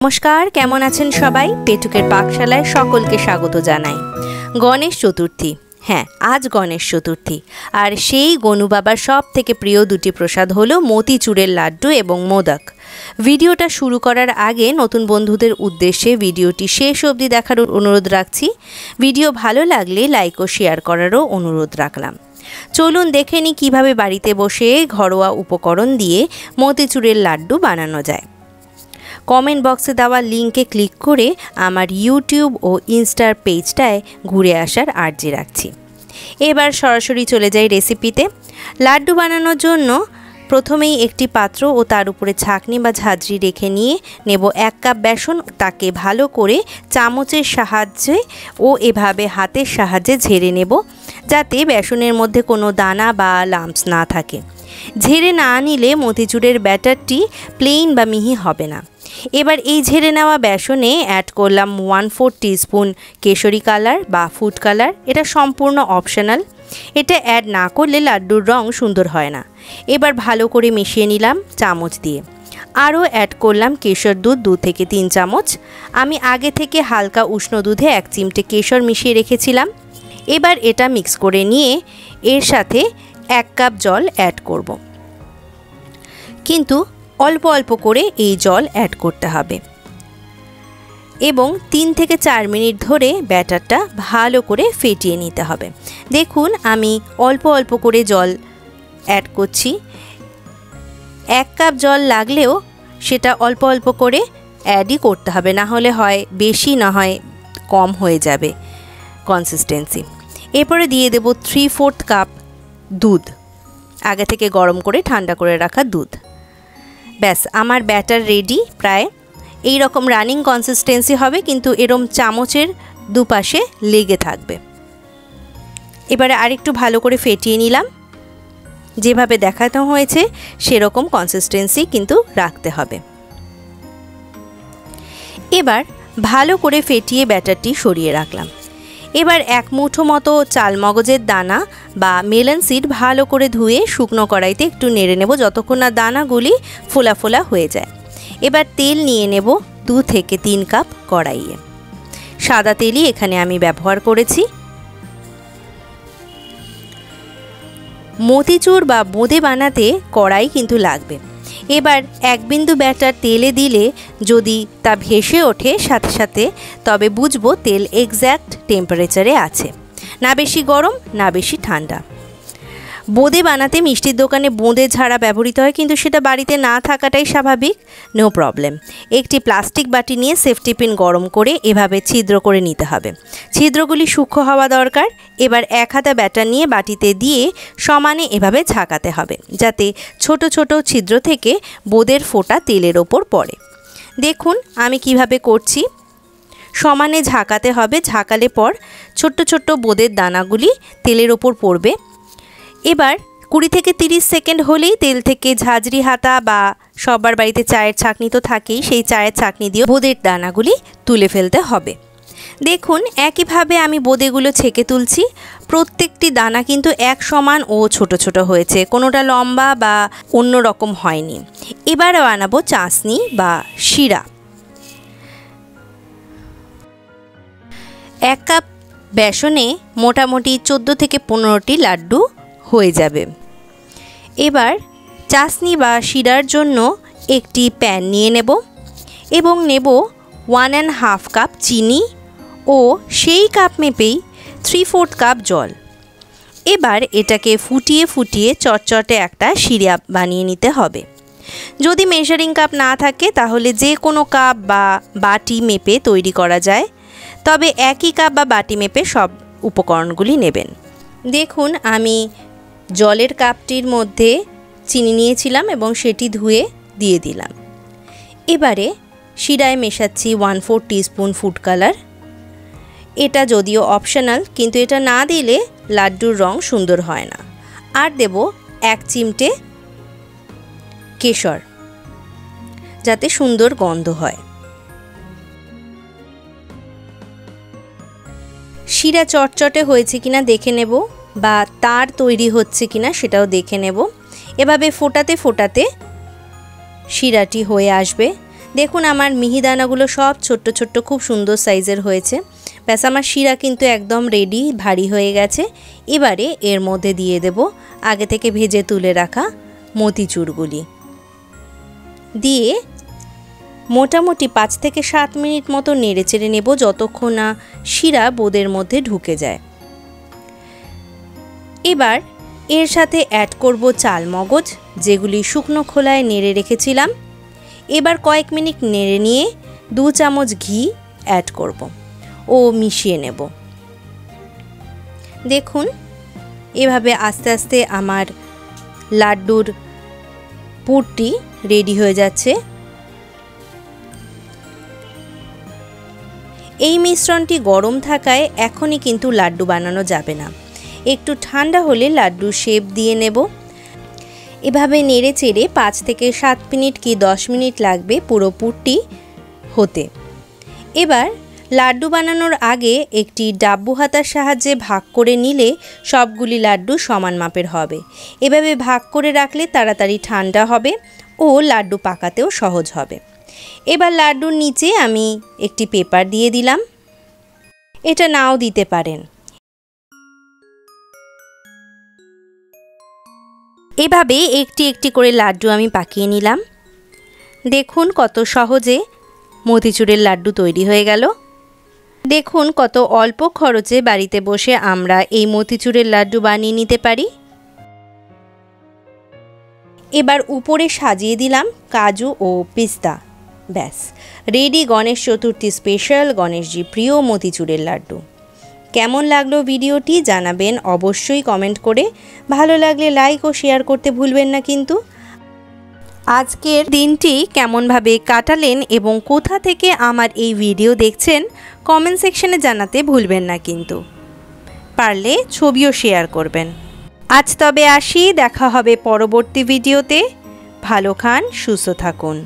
नमस्कार केमन आছেন सबाई पेटुकेर पाकशालाय सकलके स्वागत जानाई। गणेश चतुर्थी हाँ आज गणेश चतुर्थी और सेई गनु बाबार सबथेके प्रिय दुटी प्रसाद हलो मोतीचूरेर लाड्डू एवं मोदक। भिडियोटा शुरू करार आगे नतून बंधुदेर उद्देश्ये भिडियोटी शेष अब्दि देखार अनुरोध राखछि। भिडियो भालो लागले लाइक ओ शेयर करारो अनुरोध राखलाम। चलुन देखे नि किभाबे बाड़ीते बसे घरोया उपकरण दिए मोतीचूरेर लाड्डू बानानो जाय। कमेंट बक्से देवा लिंके क्लिक करे आमार यूट्यूब और इंस्टार पेजटाय घुरे आसार आर्जी राखछि। एबार सरासरि चले जाई रेसिपिते। लाड्डू बानानोर जोन्नो प्रथमेई एकटी पात्र और तार उपरे छाकनी बा झाजरी रेखे निये नेब 1 कप बेसन। ताके भालो करे चामचेर साहाज्ये ओ एभाबे हाथेर साहाज्ये झेड़े नेब जाते बेसनेर मध्य कोनो दाना बा लाम्पस ना थाके। झेड़े ना निले मोतीचूरेर बैटारटी प्लेन बा मिहि होबे ना। एबार এই ঝেড়ে নেওয়া বেসনে অ্যাড করলাম 1/4 টিস্পুন কেশরী কালার বা ফুড কালার। এটা সম্পূর্ণ অপশনাল, এটা অ্যাড না করলে লাড্ডুর রং সুন্দর হয় না। এবার ভালো করে মিশিয়ে নিলাম চামচ দিয়ে। আরও অ্যাড করলাম কেশর দুধ 2 থেকে 3 চামচ। আমি আগে থেকে হালকা উষ্ণ দুধে 1 চিমটে কেশর মিশিয়ে রেখেছিলাম। এবার এটা মিক্স করে নিয়ে এর সাথে 1 কাপ জল অ্যাড করব, কিন্তু অল্প অল্প করে এই জল অ্যাড করতে হবে এবং 3 থেকে 4 মিনিট ধরে ব্যাটারটা ভালো করে ফেটিয়ে নিতে হবে। দেখুন আমি অল্প অল্প করে জল অ্যাড করছি। 1 কাপ জল লাগলেও সেটা অল্প অল্প করে অ্যাডই করতে হবে, না হলে হয় বেশি না হয় কম হয়ে যাবে কনসিস্টেন্সি। এরপরে দিয়ে দেব 3/4 কাপ দুধ, আগে থেকে গরম করে ঠান্ডা করে রাখা দুধ। ব্যাস আমার ব্যাটার রেডি। প্রায় এই রকম রানিং কনসিস্টেন্সি হবে, কিন্তু এরম চামচের দুপাশে লেগে থাকবে। এবারে আরেকটু ভালো করে ফেটিয়ে নিলাম। যেভাবে দেখানো হয়েছে সেরকম কনসিস্টেন্সি কিন্তু রাখতে হবে। এবার ভালো করে ফেটিয়ে ব্যাটারটি সরিয়ে রাখলাম। এবার 1 মুঠো মতো চালমগজের দানা বা মেলন সিড ভালো করে ধুয়ে শুকনো কড়াইতে একটু নেড়ে নেব যতক্ষণ না দানাগুলি ফোলা ফোলা হয়ে যায়। এবার তেল নিয়ে নেব 2 থেকে 3 কাপ কড়াইয়ে। সাদা তেলই এখানে আমি ব্যবহার করেছি। মতিচুর বা বোঁদে বানাতে কড়াই কিন্তু লাগবে। এবার 1 বিন্দু ব্যাটার তেলে দিলে যদি তা ভেসে ওঠে সাথে সাথে, তবে বুঝবো তেল এক্স্যাক্ট টেম্পারেচারে আছে, না বেশি গরম না বেশি ঠান্ডা। বোঁদে বানাতে মিষ্টির দোকানে বোঁদে ঝাড়া ব্যবহৃত হয়, কিন্তু সেটা বাড়িতে না থাকাটাই স্বাভাবিক, নো প্রবলেম। একটি প্লাস্টিক বাটি নিয়ে সেফটি পিন গরম করে এভাবে ছিদ্র করে নিতে হবে। ছিদ্রগুলি সূক্ষ্ম হওয়া দরকার। এবার 1 হাতা ব্যাটার নিয়ে বাটিতে দিয়ে সমানে এভাবে ঝাঁকাতে হবে যাতে ছোট ছোট ছিদ্র থেকে বোঁদের ফোঁটা তেলের ওপর পড়ে। দেখুন আমি কিভাবে করছি। সমানে ঝাঁকাতে হবে, ঝাঁকালে পর ছোট্ট ছোট্ট বোঁদের দানাগুলি তেলের ওপর পড়বে। এবার 20 থেকে 30 সেকেন্ড হলেই তেল থেকে ঝাঁঝরি হাতা বা সবার বাড়িতে চায়ের ছাঁকনি তো থাকেই, সেই চায়ের ছাঁকনি দিয়ে বোঁদের দানাগুলি তুলে ফেলতে হবে। দেখুন একইভাবে আমি বোঁদেগুলো ছেঁকে তুলছি। প্রত্যেকটি দানা কিন্তু এক সমান ও ছোট ছোট হয়েছে, কোনোটা লম্বা বা অন্য রকম হয়নি। এবার বানাবো চাশনি বা শিরা। 1 কাপ বেসনে মোটামুটি 14 থেকে 15টি লাড্ডু হয়ে যাবে। এবার চাশনি বা শিরার জন্য একটি প্যান নিয়ে নেব এবং নেব 1.5 কাপ চিনি ও সেই কাপ মেপেই 3/4 কাপ জল। এবার এটাকে ফুটিয়ে ফুটিয়ে চটচটে একটা শিরা বানিয়ে নিতে হবে। যদি মেজারিং কাপ না থাকে তাহলে যে কোনো কাপ বা বাটি মেপে তৈরি করা যায়, তবে একই কাপ বা বাটি মেপে সব উপকরণগুলি নেবেন। দেখুন আমি জলের কাপটির মধ্যে চিনি নিয়েছিলাম এবং সেটি ধুয়ে দিয়ে দিলাম। এবারে শিরায় মেশাচ্ছি 1/4 টিস্পুন ফুড কালার। এটা যদিও অপশনাল, কিন্তু এটা না দিলে লাড্ডুর রং সুন্দর হয় না। আর দেব 1 চিমটে কেশর যাতে সুন্দর গন্ধ হয়। শিরা চটচটে হয়েছে কিনা দেখে নেব, বা তার তৈরি হচ্ছে কিনা সেটাও দেখে নেব। এভাবে ফোটাতে ফোটাতে শিরাটি হয়ে আসবে। দেখুন আমার মিহিদানাগুলো সব ছোট্ট ছোট্ট খুব সুন্দর সাইজের হয়েছে। ব্যাস আমার শিরা কিন্তু একদম রেডি, ভারী হয়ে গেছে। এবারে এর মধ্যে দিয়ে দেব আগে থেকে ভেজে তুলে রাখা মতিচুরগুলি, দিয়ে মোটামুটি 5 থেকে 7 মিনিট মতো নেড়ে চেড়ে নেব, যতক্ষণ না শিরা বোঁদের মধ্যে ঢুকে যায়। এবার এর সাথে অ্যাড করব চাল মগজ, যেগুলি শুকনো খোলায় নেড়ে রেখেছিলাম। এবার কয়েক মিনিট নেড়ে নিয়ে 2 চামচ ঘি অ্যাড করব ও মিশিয়ে নেব। দেখুন এভাবে আস্তে আস্তে আমার লাড্ডুর পুরটি রেডি হয়ে যাচ্ছে। এই মিশ্রণটি গরম থাকায় এখনই কিন্তু লাড্ডু বানানো যাবে না, একটু ঠান্ডা হলে লাড্ডুর শেপ দিয়ে নেব। এভাবে নেড়ে চেড়ে 5 থেকে 7 মিনিট কি 10 মিনিট লাগবে পুরো পুরটি হতে। এবার লাড্ডু বানানোর আগে একটি ডাব্বু হাতার সাহায্যে ভাগ করে নিলে সবগুলি লাড্ডু সমান মাপের হবে। এভাবে ভাগ করে রাখলে তাড়াতাড়ি ঠান্ডা হবে ও লাড্ডু পাকাতেও সহজ হবে। এবার লাড্ডুর নিচে আমি একটি পেপার দিয়ে দিলাম, এটা নাও দিতে পারেন। এভাবে একটি একটি করে লাড্ডু আমি পাকিয়ে নিলাম। দেখুন কত সহজে মতিচুরের লাড্ডু তৈরি হয়ে গেল। দেখুন কত অল্প খরচে বাড়িতে বসে আমরা এই মতিচুরের লাড্ডু বানিয়ে নিতে পারি। এবার উপরে সাজিয়ে দিলাম কাজু ও পিস্তা। ব্যাস রেডি গণেশ চতুর্থী স্পেশাল গণেশজি প্রিয় মতিচুরের লাড্ডু। কেমন লাগলো ভিডিওটি জানাবেন অবশ্যই কমেন্ট করে। ভালো লাগলে লাইক ও শেয়ার করতে ভুলবেন না কিন্তু। আজকের দিনটি কেমনভাবে কাটালেন এবং কোথা থেকে আমার এই ভিডিও দেখছেন কমেন্ট সেকশনে জানাতে ভুলবেন না কিন্তু। পারলে ছবিও শেয়ার করবেন। আজ তবে আসি, দেখা হবে পরবর্তী ভিডিওতে। ভালো খান, সুস্থ থাকুন।